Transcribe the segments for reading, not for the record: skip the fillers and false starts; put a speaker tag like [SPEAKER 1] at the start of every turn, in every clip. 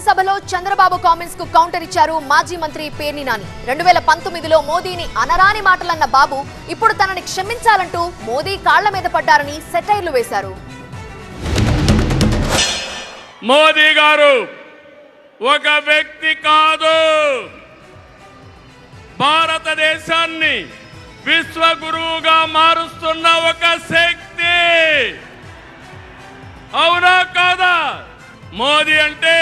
[SPEAKER 1] శాసనసభలో చంద్రబాబు కామెంట్స్ కు కౌంటర్ ఇచ్చారు మాజీ మంత్రి పేర్ని నాని. 2019లో మోదీని అనరాని మాటలన్న బాబు ఇప్పుడు తనని క్షమించాలంటూ మోదీ కాళ్ల మీద పడ్డారని సెటైర్లు వేశారు.
[SPEAKER 2] మోదీ గారు ఒక వ్యక్తి కాదు, భారతదేశాన్ని విశ్వగురువుగా మారుస్తున్న ఒక శక్తి. అవునా కాదా? మోదీ అంటే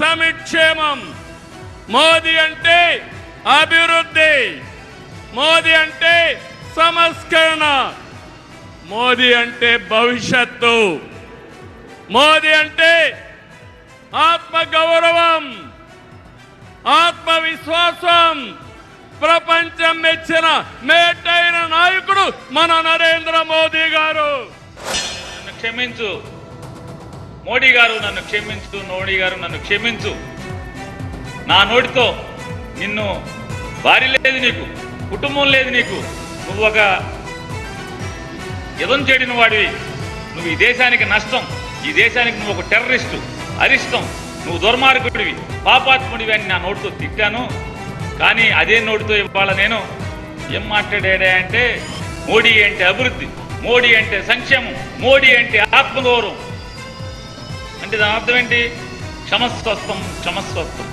[SPEAKER 2] సమిక్షేమం, మోదీ అంటే అభివృద్ధి, మోదీ అంటే సంస్కరణ, మోదీ అంటే భవిష్యత్తు, మోదీ అంటే ఆత్మగౌరవం, ఆత్మవిశ్వాసం. ప్రపంచం మెచ్చిన మేటైన నాయకుడు మన నరేంద్ర మోదీ గారు.
[SPEAKER 3] నన్ను క్షమించు మోడీ గారు, నన్ను క్షమించు మోడీ గారు, నన్ను క్షమించు. నా నోటితో నిన్ను భార్య లేదు, నీకు కుటుంబం లేదు, నీకు నువ్వు ఒక యుధం చేయడిన వాడివి, నువ్వు ఈ దేశానికి నష్టం, ఈ దేశానికి నువ్వు ఒక టెర్రరిస్టు, అరిష్టం, నువ్వు దుర్మార్గుడివి, పాపాత్ముడివి అని నా నోటితో తిట్టాను. కానీ అదే నోటితో ఇవాళ నేను ఏం మాట్లాడా అంటే మోడీ అంటే అభివృద్ధి, మోడీ అంటే సంక్షేమం, మోడీ అంటే ఆత్మగౌరవం. అంటే దాని అర్థం ఏంటి? క్షమస్వస్థం, క్షమస్వస్థం.